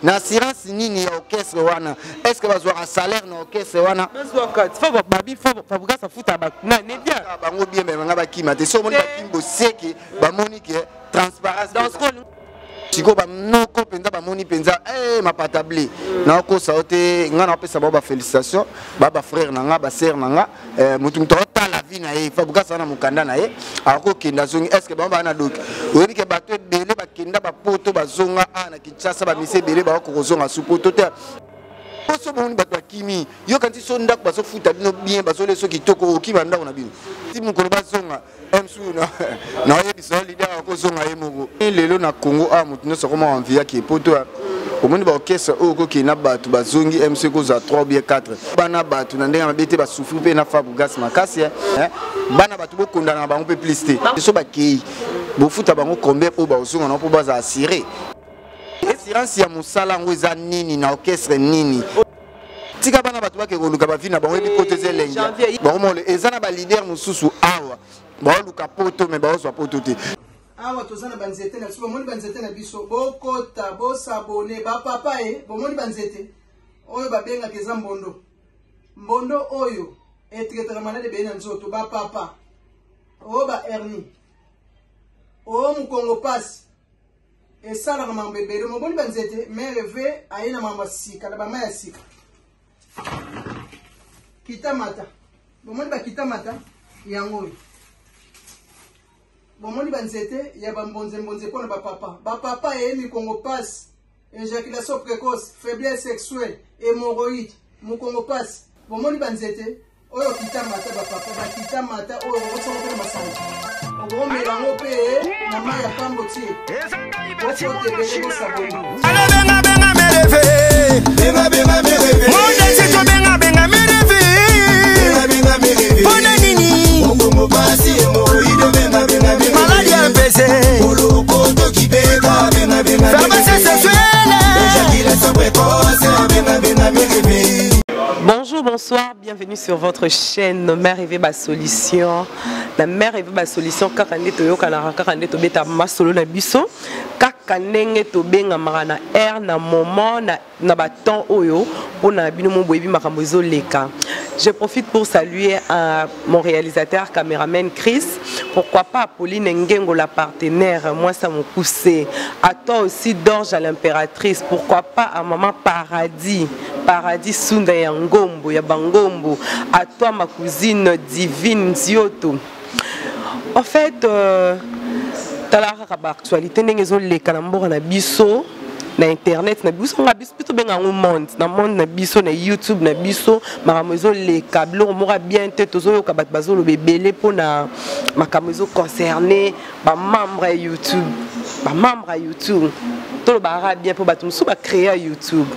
na assurance nini ya orchestre wana est-ce que bazo un salaire na orchestre wana bazo kat faut babi faut fabuka sa futa ba na ne bien bango bien mais nga bakima te so moni bakimbo seki ba moni que transparence dans ce rôle siko ba noko penza ba moni penza ma patabli na ko saote nga na pesa ba félicitations ba frère na nga ba sœur na nga mutu mtota la vie na ye fabuka sana mukanda na ye ako kenda zongi est-ce que ba na donc oyebi ke bato belé ba kenda ba poto ba zonga na Kinshasa ba mise belé ba ko zonga su poto te poso bon ba kimi yo kanti so ndak ba so futa bino bien ba so le so kitoko okima ndako na bino ti mukolo ba zonga emsu na yebi so leader ko zonga ye moko lelo na Congo mutu no so koma envia ki poto au monde ba orchestre oko ki na batu ba zongi MC ko za 3 bien 4 bana batu na ndenga mabete ba souffrir pe na fabu gas makasi bana batu bo kondana ba on peut plus te so ba ki bo futa bango combien po ba zonga na po ba za assurer assurance ya musala ngo eza nini na orchestre nini tika bana batu ba ke koluka ba vina ba webi koteze lengi ba mo le eza na ba leader mususu awa ba luka poto me ba zo poto te awa tozana banzete na biso bomoni banzete na biso bokota bosabone bapapa bomoni banzete oyo babengaka eza mbondo mbondo oyo etraitaka malade beye na nzoto bapapa oyo ba hernie oyo mukongo pasi esalaka mambo ebele moboni banzete mere ve aye na mambo ya sika na bama ya sika kitamata bomoni bakitamata yango oyo bomoni banzete ya bambonze pona bapapa mikongo passe éjaculation précoce faiblesse sexuelle hémorroïde mukongo passe bomoni banzete oyo kitamata bapapa bakitamata oyo okosoko pena masanga okomela ngo pe na mai ya pambo tie okotebele bosaboni benga mereve mondesito benga mereve pona nini mukongo pasi hémorroïde benga maladie MPC olokoto kibeka benga faiblesse sexuelle éjaculation précoce benga mereve. Bonjour, bonsoir, bienvenue sur votre chaîne Mère Eve Ba Solution. La Mère Eve Ba Solution, kakande to yokanara, kakande to beta masolo na biso, kakande to benga marana air na moment na baton oyo, pour na bino mo boyebi makambo leka. Je profite pour saluer mon réalisateur, caméraman Chris. Pourquoi pas Pauline Ngengo, la partenaire, moi ça m'a poussé. À toi aussi, Dorje à l'impératrice. Pourquoi pas à maman Paradis. Paradis Sunda Yangombo, Yabangombo. À toi ma cousine Divine Zioto. En fait, t'as la actualité, les Kanambo na biso. Na internet na biso nga biso plutôt benga monde na biso na YouTube na biso makamozo les câbles on mora bien te tozo yo kabat bazolo bebele pona makamozo concerné ba membre YouTube to ba bien pour batum so ba créer YouTube.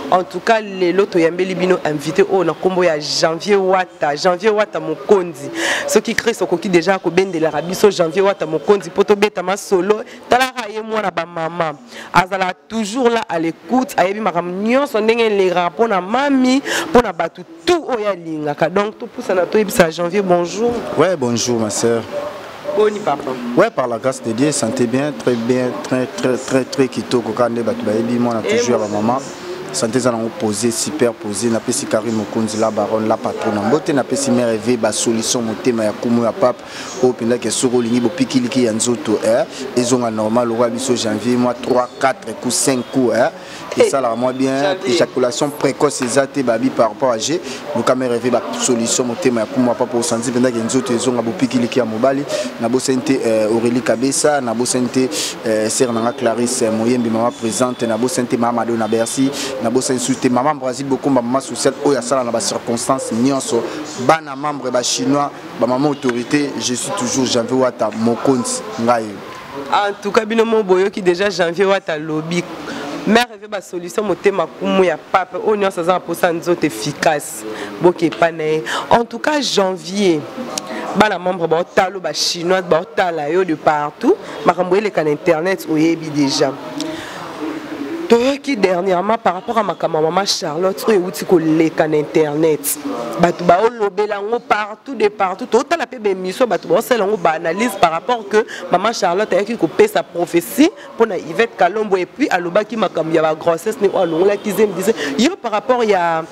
En tout cas, les loto yambeli bino invité au na kombo ya Janvier Wata Mokondi. Ceux qui créent ce coquille déjà ko ben de l'Arabie so Janvier Wata Mokondi poto beta ma solo talara ye moi na ba maman. Azala toujours là à l'écoute, ayebi makam nyon son ndenge les rapports na mami pona batu tout oya lingaka. Donc tout pour ça na to ebisa Janvier bonjour. Ouais, bonjour ma sœur. Boni papa. Ouais, par la grâce de Dieu, santé bien, très kitoko kande batu ba yebi moi na toujours à ma maman. Santé za nango posé super posé na pesi Karim Mokonzi la baronne la patronne mbote na pesi Mère Eve Ba Solution motema ya kumu ya pape o pinda ke soko lingi bo pikiliki ya nzoto ezonga normal roi biso janvier mois 3 4 coups 5 coups et ça la moi bien éjaculation précoce ezate babi par rapport à G donc Mère Eve Ba Solution motema ya kumu ya pape o sanzi pinda ke nzoto ezonga bo pikiliki ya mobali na bo sente Aurélie Kabessa na bo sente sœur nanga Clarisse Moyembi maman présente na bo sente mama Madonna Bercy na bossa insulté maman Brésil beaucoup maman sociale oya sala na ba circonstances nyonso bana membre ba chinois ba maman autorité je suis toujours Janvier Wata Mokonzi ngai. En tout cas bino mo boyo ki déjà Janvier Wata lobby Mère Eve Ba Solution motema kumu ya pape o nyonso za posa nzoto efficace boke pané. En tout cas janvier bana membre ba talo ba chinois ba tala yo de partout makambo ele kan internet oyebi déjà. Qui dernièrement par rapport à ma maman Charlotte et outil collègue en internet batu ba olobelango partout de partout tout la pe émission batu ba selango ba analyse par rapport que maman Charlotte a qui couper sa prophétie pour na Yvette Kalombo et puis aloba qui makam ya ba grossesse ni olonga qui disait yo par rapport il y a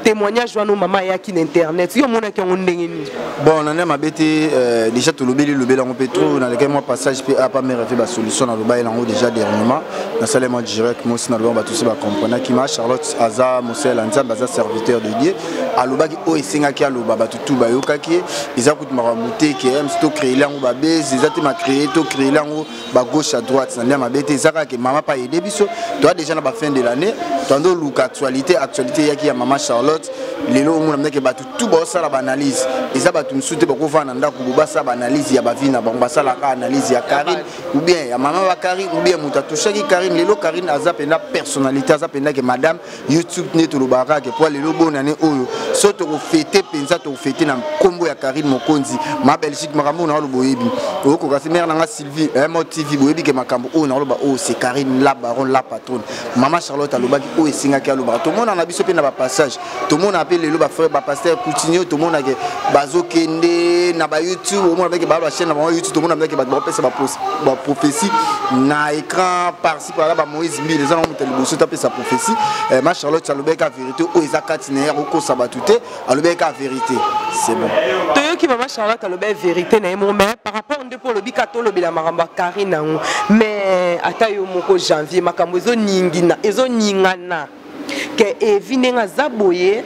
témoignage de nos mamans qui internet yo mona ki on ndengeni bon on a mabete déjà tout le on peut trop dans lequel moi passage puis a pas me refait ba solution dans le bail en haut déjà dernièrement dans salle moi direct moi aussi dans le ba tout ça comprendre qui ma Charlotte Aza Mosel Anza baza serviteur de Dieu aloba ki o esenga ki aloba ba tout ba yoka ki ils a coûte maramuté qui aime sto créer là on ba base ils a te ma créer to créer là on ba gauche à droite dans mabete ça que maman pas aider biso toi déjà na ba fin de l'année tando look actualité ya ki ya maman Charlotte lelo on a que ba tout ba ça la analyse et ça ba tout souté ba ko vana ndako ba ça ba analyse ya ba vina ba ba ça la analyse ya Karine ou bien ya maman ba Karine ou bien muta touché ki Karine lelo Karine aza pena personnalité aza pena que madame YouTube ne to lo baraka que pour lelo bon année oyo so to fêter penza to fêter na kombo ya Karine Mokonzi ma Belgique makambo na lo boyebi o ko kasi mère na Sylvie mo TV boyebi que makambo o na lo ba o c'est Karine la baronne la patronne maman Charlotte aloba ki o esinga ki aloba to mona na biso pe na ba passage tout le monde appelle le frère pasteur Coutinho tout le monde a bazo kende na ba YouTube au monde avec ba chaîne na YouTube tout le monde avec ba prophétie na écran par-ci par là ba Moïse Mbi les gens ont monté le bosso taper sa prophétie ma Charlotte Salobeka vérité o ezakatiner ko sabatute alobeka vérité c'est bon to qui maman Charlotte Alobeka vérité na mon mais par rapport on pour le bikato le bila maramba Karina mais ata yo moko janvier makambo zo ningina ezo ningana que evinenga zaboye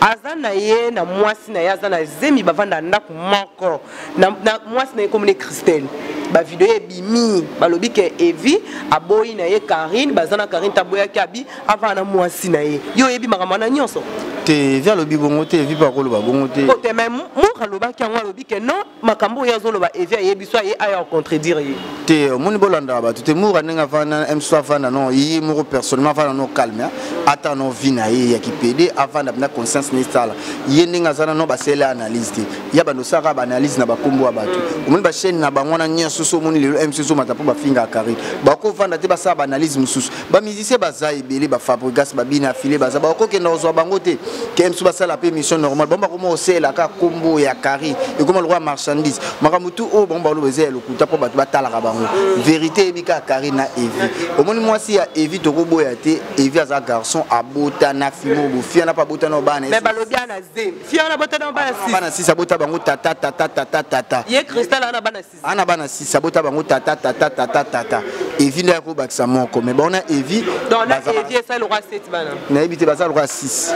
azana ye na mwasi na yazana zemi bavanda ndako moko na mwasi na comme Christelle ba vidéo ebimi balobi ke Evi aboyi na ye Karine bazana Karine taboya kabi avant na mwasi na ye yo ebi makamana nyonso te via lobi bongo te Evi ba koloba bongo te ko te même mo kaloba ki ngwa lobi ke non makambo ya zo loba Evi ayebi so ye aya contredire ye te moni bolanda ba te moura nenga vana m soit vana non yi mo personnellement vana non calme ata no vina ye ya kipede avant na conscience ni sala ye nenga zana no ba sele analyse te ya ba no saka ba analyse na ba kombo ba batu moni ba chaîne na ba ngwana nyonso so moni le MCO matapo ba finga Karine ba ko vanda te ba sa ba analyse mususu ba musicien ba za ebele ba fabrigas ba bina filé ba za ba ko ke na zo bango te ke MCO ba sala pe mission normale bon ba ko mo sela ka kombo ya Karine et comme le roi marchandise makamutu o bon ba lo bezela lokuta po ba tala ka bango vérité ebika Karine na Evi au moni moi si ya Evi to ko boya te Evi aza garçon abota na fimo bo fia na pa bota no bana mais balobia na zem fia na bota no bana 6 abota bango tata ye Cristal ana bana 6 ana bana 6 sabota bango tata Evi na ko bakisa moko mais bon na Evi donc na Evi ça le roi 7 bana na ebité baza le roi 6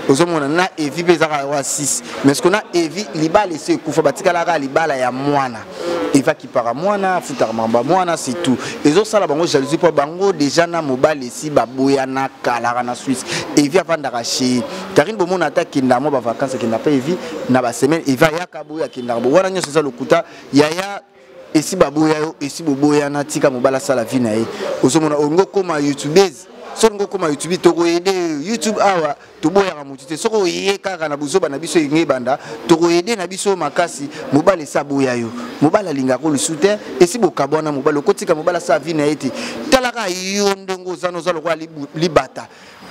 ozomona na Evi peza ka roi 6 mais ce qu'on a Evi libala ese kufa batikala ka libala ya mwana Eva qui para mwana futa mamba mwana c'est tout ezo sala bango jalousie pour bango déjà na mobile ici baboya na kala na Suisse Evi avanda raché Karine bomona attaque na mo ba vacances qui n'a pas Evi na ba semaine Eva ya kaboya kinda bo wana nyoso za lokuta yaya esi baboya yo esi boboya na tika mobala sala vie na ye ozomona ongo koma youtubeuse songo koma YouTube toko aider YouTube awa to boya ka mutu te soko ye kaka na buzoba na biso ngi banda toko aider na biso makasi mobala sa boya yo mobala linga ko le soutien esi bokabona mobala kotika mobala sa vie na ete talaka yo ndongo zano zalo kwa libata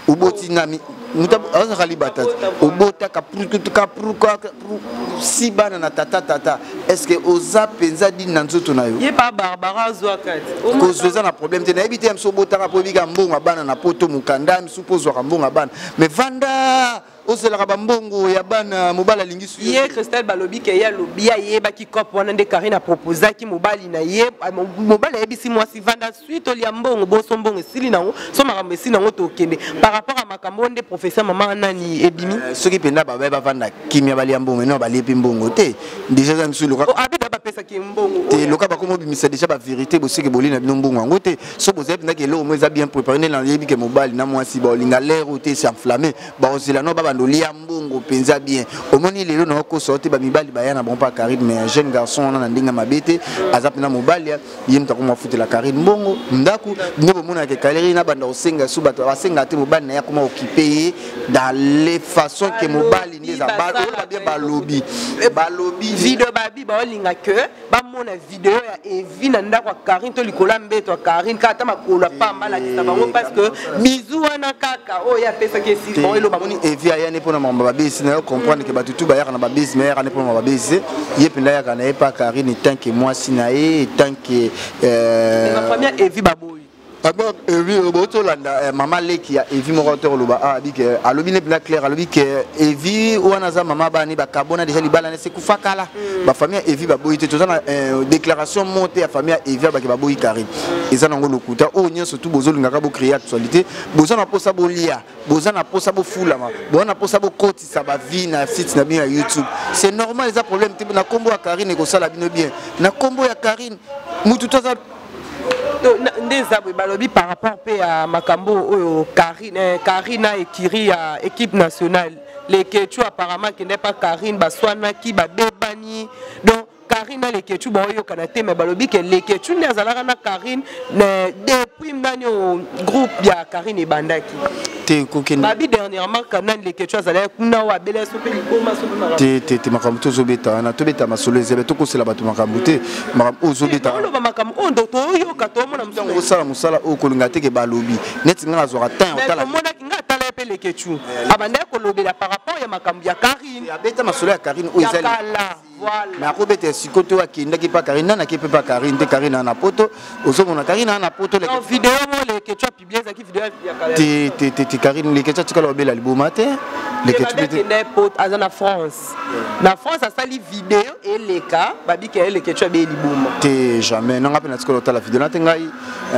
uboti nami muta aza libata ubota kapruka si bana na tata est-ce que oza penza di na nzoto na yo ye pa Barbara Zouakat ko zoza na problème te na ebité mso botaka po bika mbonga bana na poto mukanda msupozo ka mbonga bana mais vanda osela ka mbongo ya bana mobala lingisu ye Christelle balobi ke ya lobi ya ye ba ki cop wana nde Karine a proposé ki mobali na ye mobala ebisi mwasi vanda suite oli ya mbongo boso mbongo esili nango so makambo esili nango tokende par rapport à makambo nde professeur maman nani ebimi soki penda ba vanda kimia bali ya mbongo no bali epi mbongo te déjà ça msu loka abida ba pesa ki mbongo te loka ba komo bimisa déjà ba vérité bosiki bolina bino mbongo ngo te so boza penda ke lo mweza bien préparé na yebi ke mobali na mwasi ba linga l'air te s'enflammer ba osela no ba ndoli mbongo penza bien omoni lelo na ko sorti ba mibali bayana bon pas Karine mais un jeune garçon na ndinga mabete azapina mobali yim ta ko mafuta la Karine mbongo ndaku ndebo mona ke Karine na banda osenga suba to asenga te mobali na ya ko occuper dans les façons que mobali ndeza ba bien balobi video babi ba linga que ba mona vidéo ya Evi na ndako ya Karine to likola mbeto ya Karine kata makolo pamba la kisa bango parce que bizu wana kaka o ya pesa ke si bon eloba moni Evi aya ne pona mamba babisi na comprendre que batutu ba yaka na babisi mais yaka ne pona mamba babisi ye penda yaka na pas Karine tant que moi sinae tant que la famille Evi baboy d'abord Evi botolanda maman leki ya Evi morateur loba a dit que alobi ne bien clair alobi que Evi wana za mama bani ba kabona déjà libala ne se kufakala ba famille Evi baboy te tozana déclaration montée à famille Evi ba ke baboy Karine ezana ngo lokuta o nyonso tout bozolinga ka bo créer actualité bozana posa bo lia bozana posa bo fulama bozana posa bo kotisa ba vie na site na bien YouTube c'est normal les problèmes te na kombo ya Karine ko sala bino bien na kombo ya Karine mutu toza ndezabwe balobi par rapport à makambo oyo Karina ekiri ya équipe nationale les Quechua apparemment qui n'est pas Karine baswana ki ba bebani donc Karine les Quechua ba oyo kanate mais balobi que les Quechua ne azalaka na Karine depuis ndani au groupe ya Karine et bandaki te kokene babi dernièrement quand les Quechua azalaka kuna wa bela so pe likoma so mara te makambo tozobeta na tobeta masolo ezebe tokosela bato makambo te makambo ozobeta oloba makambo on docteur oyo kato mona musango osala musala o kolinga te ke balobi neti nga azwaka temps otala mona kinga tala pe les Quechua abanda ko lobela par rapport ya makambo ya Karine abeta masolo ya Karine o ezali voilà mais akobeta sikoto akindaki pa Karine nana ke pe pa Karine te Karine na poto ozomona Karine na poto les vidéo les Quechua publié za ki vidéo ya Karine te Karine les Quechua tikala obela liboma te les Quechua te na France na France a sali vidéo et les cas babi ke les Quechua be liboma te jamais nanga pe na tikala otala vidéo na te ngai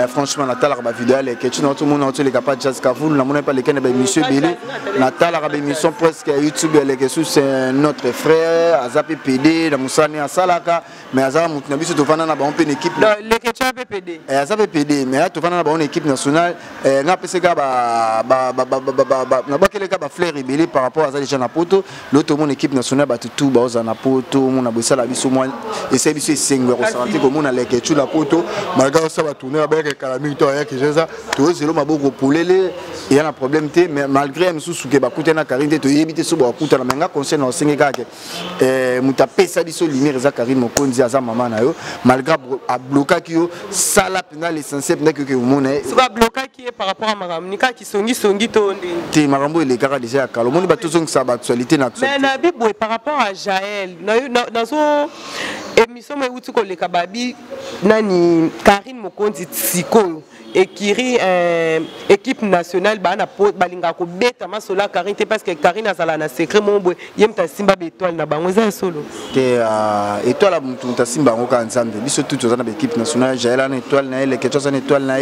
franchement na tala ba vidéo les Quechua na tout monde na les capable jazz kavul na mona pas les kene ba monsieur Belé na tala ba émission presque YouTube les Quechua c'est notre frère azape PD na musani asalaka mais azala mutu na biso tofana na ba on pe équipe les Quechua PD azape PD mais tofana na ba on équipe nationale nga peseka na bakeleka ba fleur ebele par rapport à ça déjà na poto l'autre mon équipe nationale ba tout ba oza na poto mon abosala biso moi et c'est biso sengwe ko santé ko mon aleke tu na poto malgré ça va tourner avec kalami to ya que ça to zelo maboko polele et y a un problème té mais malgré msusu ke ba kutena Karine to yebite so ba kutana menga conseil na sengi kake muta pesa biso lumière za Karine Mokonzi aza mama na yo malgré a bloquer yo sala pena l'essentiel pena que mona so ba bloquer qui est par rapport à maramnika qui songi to te marambo il est cara déjà à Kalo moni ba tozong sa ba actualité na mais na bibo par rapport à Jaël na so émission mais uti ko le kababi nani Karine Mokonzi sikoyo ekiri équipe nationale bana balinga ko beta masola Karine parce que Karine azala na secret mombo yemta simba étoile na bango za solo te étoile mutu simba ngo ka nzambe biso tout tozana ba équipe nationale Jaël na étoile na elle quelque chose na étoile na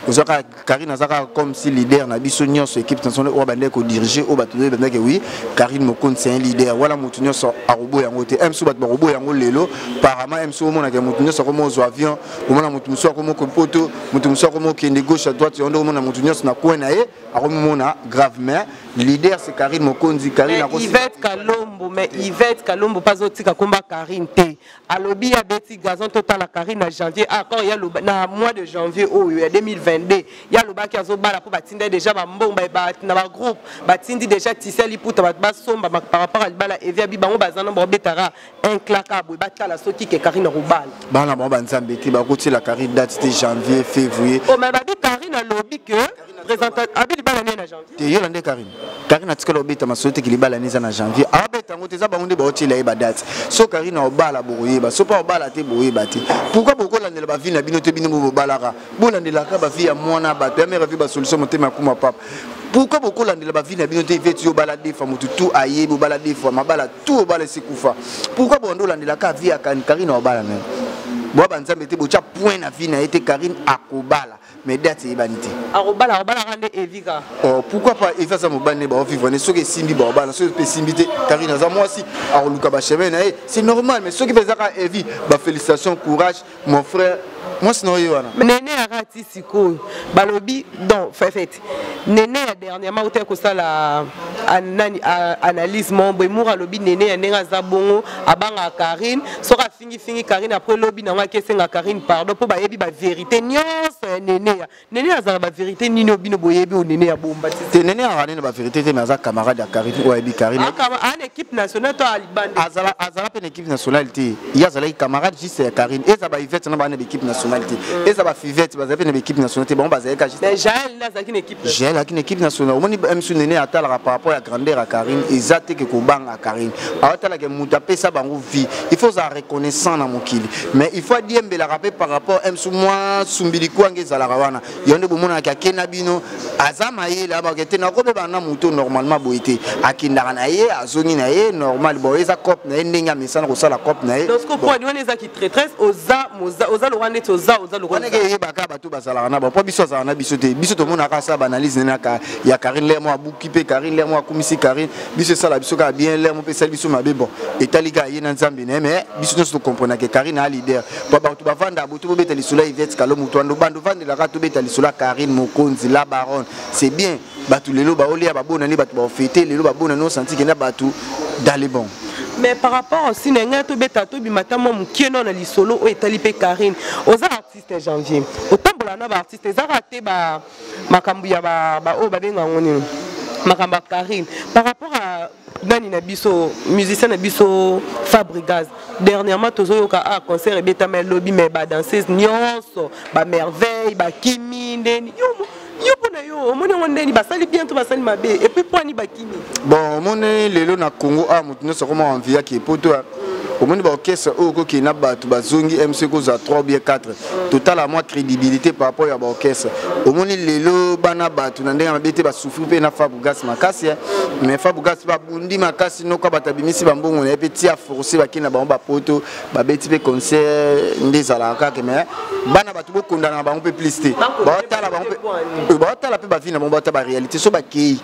ozaka Karine azaka comme si leader na biso nyonso équipe nationale o bande ko diriger o bato bande que oui Karine Mokonzi c'est un leader voilà mutu nyonso arobo yango te MSO bat barobo yango lelo parama MSO mona ke mutu nyonso ko mo zo avion o mona mutu muso ko mo ko poto mutu muso ko mo kende gauche à droite on demande à mutu nyonso na ko na ye a gravement leader c'est Karine Mokonzi Karine a Yvette Kalombo pas otika komba Karine te alobi ya beti gazon total à Karine en janvier quand il y a le na mois de janvier oh il y a 2022 il y a le ba qui azo bala pour batinde déjà ba mbomba ba na ba groupe batindi déjà tiseli pour ba somba par rapport à bala evia bi bango bazana bo betara un claquable ba tala soki ke Karine robal bana bon ba nzambe te ba koti la Karine date c'était janvier février oh mais ba di Karine alobi que présentateur abi bala né na janvier te yo lande Karine atikala obeta masote ki libala neza na janvier abeta ngo teza ba nde ba otila e ba date so Karine obala boyeba so pa obala te boyeba te pourquoi beaucoup landela ba vie na bino te bino bo balaka bo landela ka ba vie ya mwana ba te mère vie ba solution motema kuma papa pourquoi beaucoup landela ba vie na bino te veti yo balade fa mutu tout aye bo balade fa mabala tout obala sikufa pourquoi bo ndo landela ka vie ya Karine obala na bo ba nzambe te bo cha point na vie na été Karine akobala mais date ibanité arobala rande evika oh pourquoi pas efa ça mobane ba vivre ne soki simbi ba bala so pe simbité Karine za moi si aroluka ba chemin na c'est normal mais ceux qui bezaka evi ba félicitations courage mon frère moi sinon yo wana Néné arati sikoyo balobi donc fait Néné a dernièrement au ko sala analyse mon bomour alobi Néné ya ndenga za bongo abanga Karine soka fingi Karine après lobi na wa kesenga Karine pardon po ba yebi ba vérité nyonso Néné azala ba vérité nini obino boyebi o Néné ya bomba te Néné a rani ba vérité te mais za camarade ya Karine ou yebi Karine en équipe nationale to alibande azala pe équipe nationale te ya azala camarade juste ya Karine et ça ba Yvette na ba équipe nationale te et ça ba Fivette ba za pe na équipe nationale te bon ba za ka juste mais Jaël là za ki équipe Jaël a une équipe nationale au moni MC Néné atala par rapport à grandeur à Karine ezate que ko banga Karine atala que mutape ça bango vie il faut ça reconnaissant na mokili mais il faut dire mbela rappel par rapport MC moi sumbili kwange za la rawana yonde bomona ka kenabino azama ye la ba kete na ko be bana muto normalement boité akindaka na ye azongi na ye normal bo eza cop na ndinga misana ko sala cop na ye donc ko point on eza ki traîtresse oza lo rande oza lo rande ke ye baka batu basala na ba po biso za na biso te biso to mona ka sa analyse na ka ya Karine Lermo abuki pe Karine Lermo akumisi Karine biso sala biso ka bien Lermo pe sala biso mabe bon etaliga ye na nzambe ne mais biso to comprendre que Karine a leader ba ba to ba vanda boto beta lisula Yvette Kalo muto ando bando vanda la ka to beta lisula Karine Mokonzi la baronne c'est bien batu lelo ba olia ba bona ni batu ba fêter lelo ba bona no senti que na batu dans les bons. Mais par rapport aussi à to beta to bimata mo mkieno na lisolo o etali pe Karine oza artiste janvier otambola na ba artiste za raté ba makambu ya ba o ba benga ngoni makamba Karine par rapport à nani na biso musicien na biso Fabrigaz dernièrement tozo yoka a concert beta mais lobby mais ba danseuse nyonso ba merveille ba kimi ndeni yo pona yo omoni ngondeni basali bien to basali mabe et puis pour ni bakini bon omoni lelo na Congo a mutu nyonso koma envia ki poto omoni ba orchestre oko ki na batu bazongi MC ko za 3 bien 4 total à moi crédibilité par rapport à ba orchestre omoni lelo bana batu na ndenga mabete ba souffrir pe na Fabugas makasi mais Fabugas ba bundi makasi no ka batabimisi ba mbongo na petit a forcer ba kina ba ba poto ba beti pe concert ndezala ka ke mais bana batu bo kondana ba on peut plister ba tala ba on peut ba tala pe ba vina ba ta ba réalité so ba ki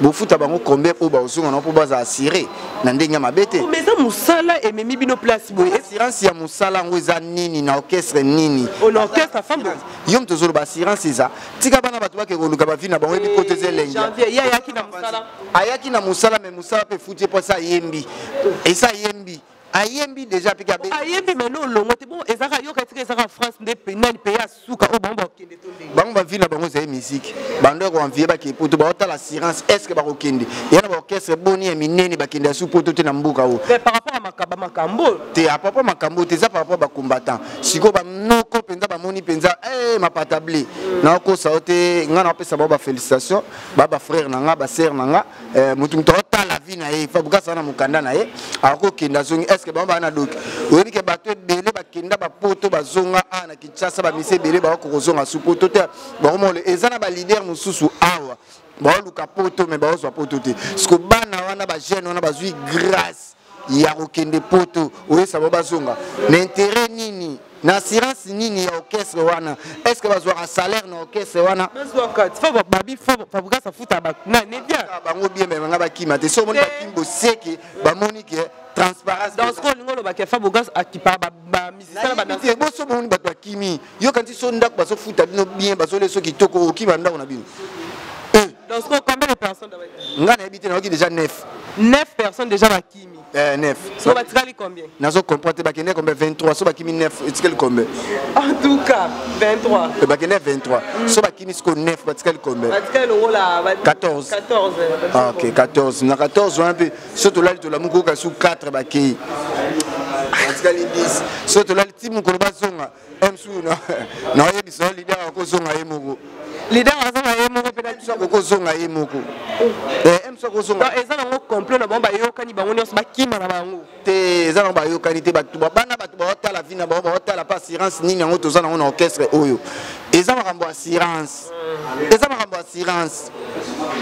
bo futa bango combien po ba ozunga na po ba za assurer na ndenga mabete mais ça musala et memi bino place boy assurance ya musala ngo eza nini na orchestre nini on orchestre femme yom tozolo ba assurance eza tika bana batu ba ke koluka ba vina bango ebi côté zelenge ya yaki na musala ayaki na musala mais musala pe futi po sa yembi et ça yembi ayembi déjà pika be ayembi mais non longo te bon ezaka yo ka tika ezaka France nde penani pe ya suka o bomba kende to ndenge bango ba vina bango za musique bando ko envier ba ke poto ba otala assurance est-ce que ba ko kende yana ba orchestre boni ya minene ba kende su poto te na mbuka o mais par rapport à makambo te à propos makambo te za par rapport ba combattant siko ba noko penza ba moni penza ma patabli na ko sa ote ngana pesa ba félicitations ba frère nanga ba sœur nanga mutu to otala vie na ye fa buka sana mukanda na ye ako kenda zongi que bamba na doki oyebi ke bato ebele bakenda bapoto bazonga na Kinshasa ba mise ebele ba ko zonga su poto te ba mo le ezana ba leader mususu awa ba luka poto mais ba zo poto te sko bana wana ba jeune wana bazui grâce ya kokende poto oyesa ba bazonga l'intérêt nini na assurance nini ya orchestre wana est-ce que bazwa un salaire na orchestre wana bazwa kat fa babi fa buka sa futa ba na ne bien bango bien mais nga ba kima te so moni ba kimbo seke ba moni ke transparence dans ce qu'on ngolo ba ke fa buka akipa ba musicien ba danser bo so moni ba to kimi yo kanti so ndak ba so futa bino bien ba so le so kitoko okima ndako na bino dans ce combien de personnes nga na habité na oki déjà 9 personnes déjà ba kimi 9 so ba tikali combien nazo comprendre ba kende combien 23 so ba kimi 9 etikali combien en tout cas 23 ba kende 23 so ba kimi sko 9 ba tikali combien ba tikali ngola 14 OK 14 na 14 un peu surtout là to la muko ka su 4 ba ki atikali 10 surtout là timu ko ba zonga emsu na yebi so leader ko zonga yemugo leader azanga yemugo peut-être so ko zonga yemugo emso ko zonga ezana ngo complot na bomba yokani bango nyonso bakima na bango te ezana ba yokani te batu bana batu ba otala vina ba otala pas assurance nini ngo tozana ngo na orchestre oyo ezana rambo assurance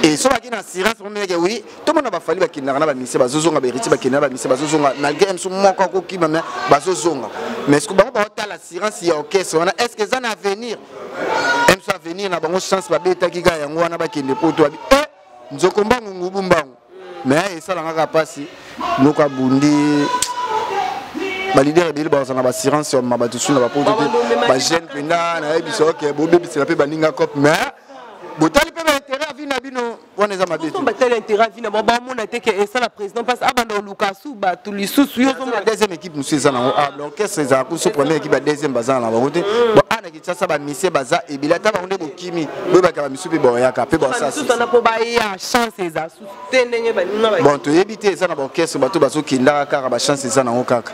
et so bakina assurance mo meke oui to mona ba fali bakina na ba mise bazozonga ba héritier bakina ba mise bazozonga malgré emso moko ko kima mais bazozonga mais est-ce que ba otala assurance ya orchestre wana est-ce que ezana avenir emso avenir na bango chance ba beta kika yango wana bakende poto abi nzoko mbangu ngubu mbangu mais esala ngaka pasi noko abundi ba leader ebele ba zana ba assurance ma ba tusu na ba poto ba jeune penda na yebi so ke bo bebisela pe baninga cop mais botali pe ba intérêt à vina bino wana za mabeto on battle intérêt à vina ba mona te ke ça la président passe abanda lukasu ba tout les sous yo la deuxième équipe nous c'est ça na l'orchestre za ku so première équipe ba deuxième bazana ba côté bon ana ki tsa ba mise baza e bilata ba onde bokimi bo ba ka ba misu pe bo ya ka pe bo ça tout na po ba ya chance za sous tenenge ba ninga ba bon to yebite ça na ba orchestre ba to ba so kinda ka ba chance ça na okaka.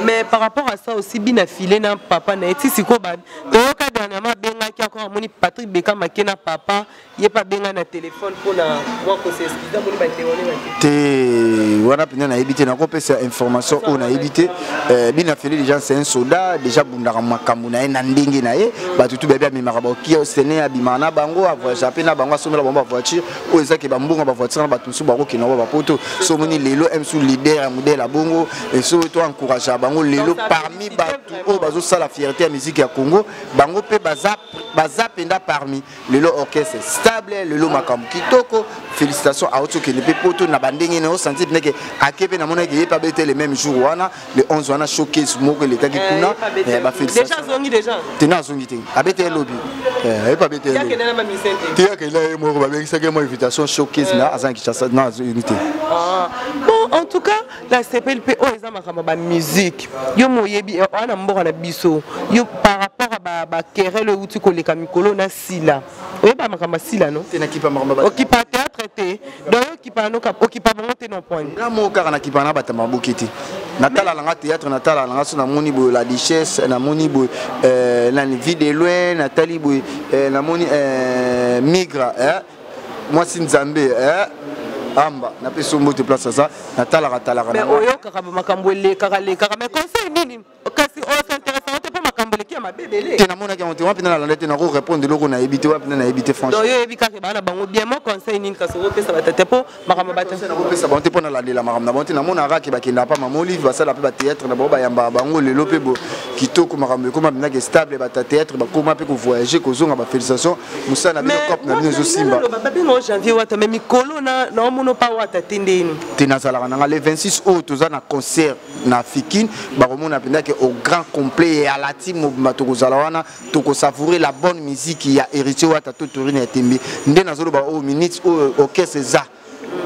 Mais par rapport à ça aussi, bien affilé na papa na eti siko ba. Toyoka dernièrement benga ki encore moni Patrick Beka makena papa, yé pas benga na téléphone pour na moi ko se expliquer moni ba témoigner ba. Te wana pena na ebité na ko pesa information on a ebité bien affilé déjà c'est un soldat déjà bundaka makambu na na ndenge na ye ba tutu bébé mi maraba ki o sene abimana bango avo japena bango somela bango voiture o ezaki ba mbonga ba voiture na ba tusu ba ko kina ba poto so moni lelo em sous leader ya modèle a bongo et so to encourager bango lelo parmi batu o bazo sala la fierté ya musique ya Congo bango pe baza penda parmi lelo orchestre stable lelo makambu kitoko félicitations à auto que ne peut poto na bandenge na o senti que akepe na mona ke pas bête le même jour wana le 11 wana showcase moko le kaki kuna ba félicitations déjà zongi déjà tena zongi ting abete lobby pas bête ya kenana ba misente tia ke la moko ba bengisa ke mo invitation showcase na azangi chasa na unité. Bon en tout cas la CPLP o ezama kama ba musique yo moyebi wana mboka na biso yo par rapport à ba querelle uti ko leka mikolo na sila oyeba makamba sila non tena kipa makamba okipa théâtre te donc okipa no okipa monter non point na mo kaka na kipa na batama bokiti natala langa théâtre natala langa so na moni bo la duchesse na moni bo la vie de loin natali bo na moni migra moi Sinzambe amba na peso mbote place ça natala katala mais oyo kaka makambo le kaka mais conseil nini kasi o s'intéressant te pas makambo le ki ma bébé te na mona ki on te wapina na landete na ko répondre loko na ebité wapina na ebité franchement donc yo ebi kaka bana bango bien mon conseil nini kasi o pesa batata po makambo batata na ko pesa bonte pona la de la makambo na bonte na mona raki bakenda pa mama olive basala pe ba théâtre na bo ba yamba bango lelo pe bo kitoko makambo ko mabina ke stable ba théâtre ba koma pe ko voyager ko zonga ba félicitations musana bino cop na bino zo simba ba bino janvier wata mais mikolo na no pa wata tindeni tenazala na le 26 août toza na concert na Fikine ba komona penda ke au grand complet et à la team matokozala wana toko savourer la bonne musique ya héritier wata totorine ya tembe nde nazolo ba au minutes au orchestre za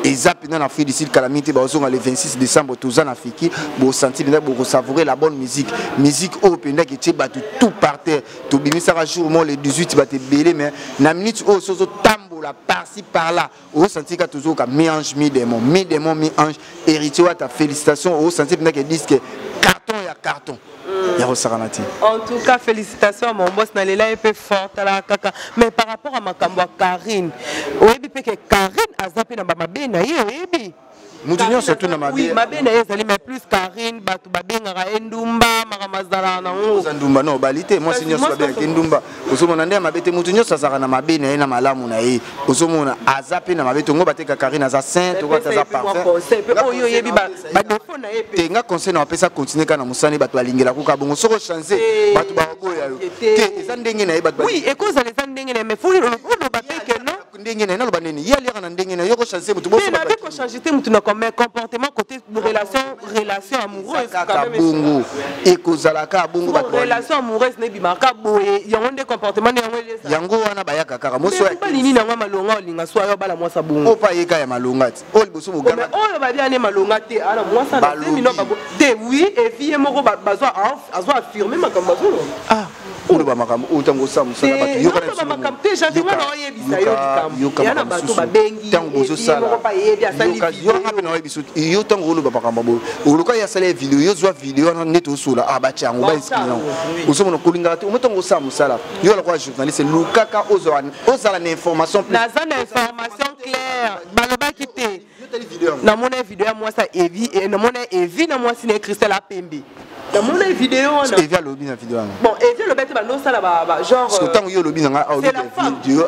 eza pena na Afrique du Sud calamité ba ozonga le 26 décembre toza na Fikine bo sentir penda bo savourer la bonne musique au penda ke tie batu tout par terre to bimisa ka jour mo le 18 ba te belé mais na minutes au sozo la par-ci par-là au senti que toujours comme mi-ange mi-démon mi-ange héritier ta félicitation au senti que disque carton ya carton ya rosaranati en tout cas félicitations à mon boss na lela un peu forte la kaka mais par rapport à makambo Karine oyebi pe que Karine azapi na ba bena oyebi Moutinho surtout na mabe. Oui, mabe na ezali mais plus Karine batu babengaka endumba makamazala na ngo. Ndumba no balite moi sinyo so babengaka endumba. Osomona nde mabe te Moutinho sasaka na mabe na na malamu na ye. Osomona azape na mabe to ngo bateka Karine aza sainte ko aza parfait. Oyo yebi ba defo na ye pe. Tenga conseil na pesa continuer kana musani batu balingela ko ka bongo soko changer batu ba boya yo. Te eza ndenge na ye batu. Oui, ekoza les ndenge na mais faut le bapeke non. Ndenge na lo baneni yali kana ndenge na yo ko changer mutu boso. Mais ko changer te mutu na comme comportement côté relation amoureuse quand même et kozalaka bongo ba relation amoureuse ne bimaka boye yango nde comportement ne yango wana bayaka kaka moso ya nini na malonga olinga so ayo bala mwasa bongo opa yeka ya malonga ti o liboso boganga oyo babia ne malonga te ala mwasa na mino babo te oui et vie moko bazwa azwa affirmer makambo zo oyo ba makambo utango samusala bato yo kana ba makambo te jantima na oyebisa yo dikambo yana bato babengi tango bozo sala yo ngape na oyebiso yo tango olo ba makambo bo oluka ya sala video yo zwa video na neto sola abacha yango ba iskina osomona kolinga te omotango samusala yo la kwa journaliste lukaka ozala na information na za na information claire baloba kite na mona video ya mwasa Evi et na mona Evi na mwasi na Christelle Apembe na mona vidéo on a Evi a lobby na vidéo bon Evi le bête ba no sala ba genre parce que tant yo lobby na vidéo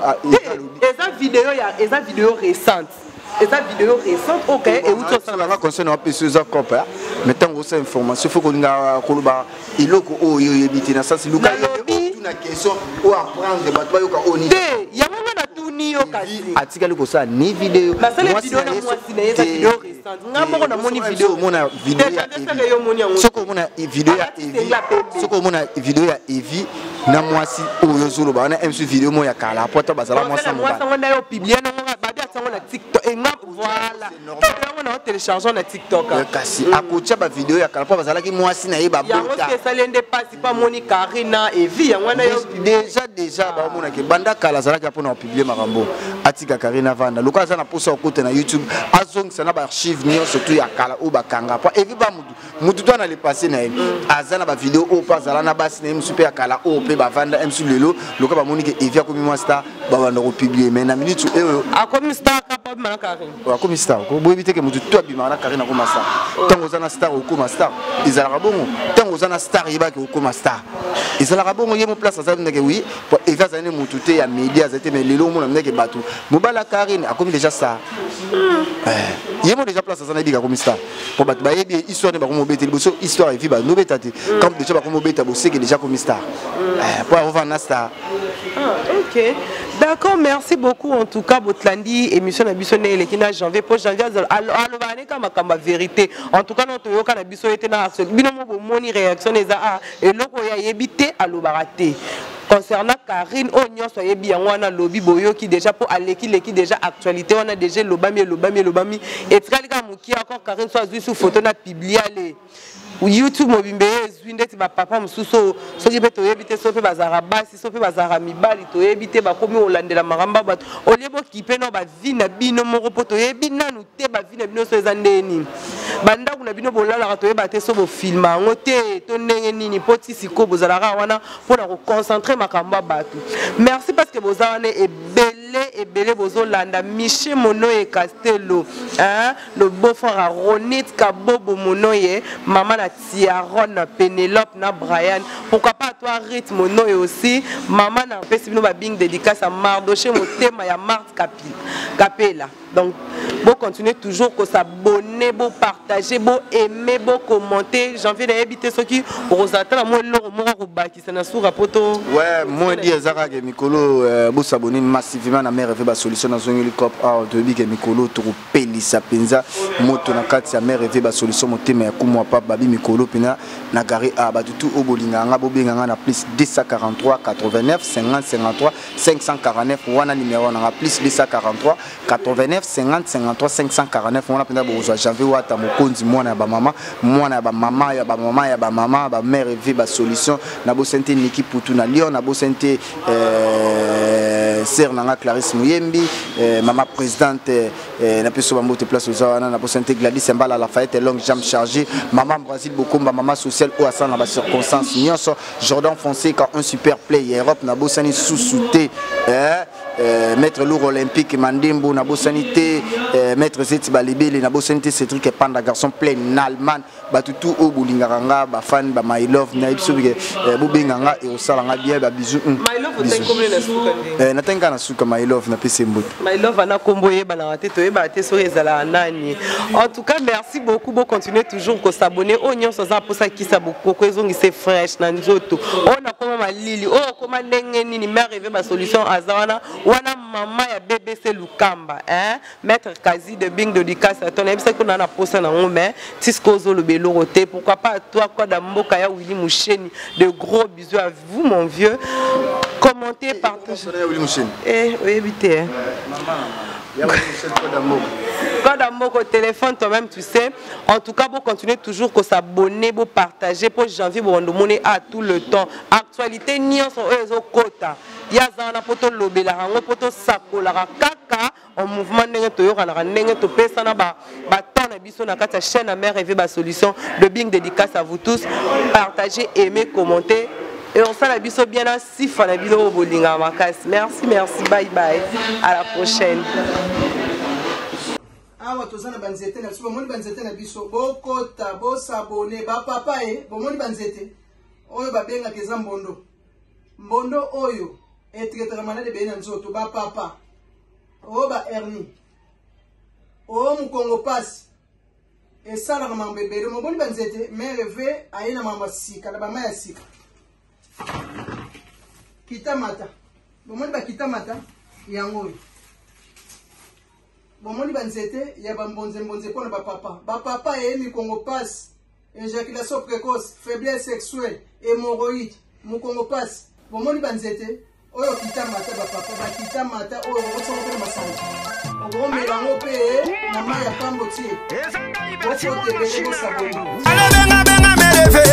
eza vidéo récente eza vidéo récente OK et où tu sala nga conseil na pesa za copa mais tant que ça information faut qu'on nga koloba iloko oyo yebiti na sasi luka na question ou apprendre bato yoka oni te yango na tuni moni yo kasi atikali ko ça ni vidéo moi c'est na vidéo récente ngamo na moni vidéo mona vidéo soko mona vidéo ya Evi soko mona vidéo ya Evi na mwasi oyo zolo ba na MC vidéo mo ya kala pota bazala mwasi mo ba moi na yo publier na ba dia sango na TikTok et voilà on a téléchargé na TikTok kasi akocha ba vidéo ya kala pota bazala ki mwasi na ye ba bota yango que ça l'ende pas pas moni Karina Evi yango na yo déjà ba mona ke banda kala zala ka pona publier makambo atika Karina vanda loka za na posa okote na YouTube azong sana ba archive nyo surtout ya kala o ba kanga pa Evi ba mutu to na le passé na azana ba vidéo o pa zala na basi na super kala o pe ba vanda MC lelo loka ba moni ke Evi akomi moi star ba banda ko publier mais na minute akomi star capable na Karina akomi star ko bo éviter que mutu to abima na Karina ko star tango zana star o ko star izala bongo tango zana star yiba ke o ko star izala bongo yemo place za ndeke oui pour Evi azane mutu te ya media zate mais lelo mo na ndeke batu mobala Karina akomi déjà ça yemo déjà place za na bika ko star pour batu ba yebi histoire ne ba ko mobete liboso histoire Evi ba no betati comme déjà ba ko mobeta bo seke déjà ko star pour avoir na star. Ok, d'accord, merci beaucoup en tout cas Botlandi émission na biso ne lekina janvier pour janvier alors bane kama kama vérité en tout cas notre yoka na biso était na bino mo moni réaction eza et loko ya yebité alo baraté concernant Karine Onyo soyez bien wana lobby boyoki déjà pour aleki déjà actualité on a déjà lobami et tralika muki encore Karine soit sous photo na publier les YouTube mobimbe ezwinde ba papa mususo soki beto yebite sope bazara basi sope bazara mibali to yebite ba komi olandela maramba bato olebo kipe no ba vina bino moko poto yebina nu te ba vina bino so ezandeni banda kuna bino bolala to yebate so bo filma ngote to ndenge nini poti siko bozala wana pona ko concentrer makamba bato merci parce que bozane ebele bozolanda Michel Monoye Castello hein le beau-frère à Ronit Kabobo Monoye maman na Tiaron na Pénélope na Brian pourquoi pas toi rythme Monoye aussi maman na pesibino ba bing dédicace à Mardoché motema ya Marthe Capella donc bon continuer toujours que s'abonner bon partager bon aimer bon commenter janvier na habiter ceux qui rosata la moi lo mo baki sana sura poto ouais moi dire zaka ke mikolo bo s'abonner massivement na mère fait ba solution na zone hélicoptère de bi ke mikolo to pelisa penza moto na kati ya mère fait ba solution motema ya kumwa pa babi mikolo pina na gari a ba tout au bolinga nga bo benga na plus 243 89 50 53 549 wana numéro na plus 243 89 50 53 549 on a pena bozwa janvier wata mokonzi mwana ya ba mama ya ba mère et ba solution na bo sente Niki Poutou na Lyon na bo sente sœur nanga Clarisse Muyembi maman présidente na peso bambote place aux wana na bo sente Gladys Mbala Lafayette longue jambe chargée maman Brésil Bokomba maman sociale au asa na ba circonstances nyonso Jordan Fonseca un super play Europe na bo sani sous-souté maître lourd olympique Mandembo na bo sanité maître Zeti Balibeli na bo sanité Cédric Panda garçon plein Allemagne batutu o bulinganga ba fan ba my love na biso bige bo benganga e osalanga bien ba bisou my love tenkomle na suka na tenga na suka my love na pese mboto my love ana komboye ba na teto e ba te so ezala nani en tout cas merci beaucoup bon continuer toujours ko s'abonner o nyonso za posa kisa beaucoup ko ezongi c'est fresh na nzoto on a koma malili o koma ndenge nini mère rêver ba solution azawana wana mama ya BBC Lukamba hein maître Kazi de Bing de Dikasa ton ebisa ko na posa na ngome Tisco zo le beloroté pourquoi pas toi quoi d'amboka ya Willy Moucheni de gros bisous à vous mon vieux commentez partagez Willy Moucheni oui évitez Quand dans mon téléphone toi-même tu sais en tout cas pour continuer toujours que s'abonner pour partager pour janvier pour demander à tout le temps actualité nyonso ezo kota ya zana poto lobela rango poto sakola kaka en mouvement ndenge toyoka na ndenge to pesa na ba ton biso na kata chaîne à mère rêver ba solution de Bing dédicace à vous tous partagez aimer commenter et on s'en abisso bien à sifa na bilo bolinga makas merci bye bye à la prochaine. Awa tozana banzete na biso bomoni banzete na biso bokota bosabone ba papa bomoni banzete oyo babenga keza mbondo oyo etiketaka malade bena nzoto ba papa o ba hernie o mukongo pass esala kama mbebele bomoni banzete mère ve ayena mama sika na bama ya sika kitamata bomoni ba kitamata yango bomoni banzete ya bambonze pona bapapa mikongo passe éjaculation précoce faiblesse sexuelle hémorroïde mukongo passe bomoni banzete oyo kita mata bapapa bakita mata oyo otsongo pona masanga ogomela ngo pe na maya pambo tie ofote bele bosaboni benga mereve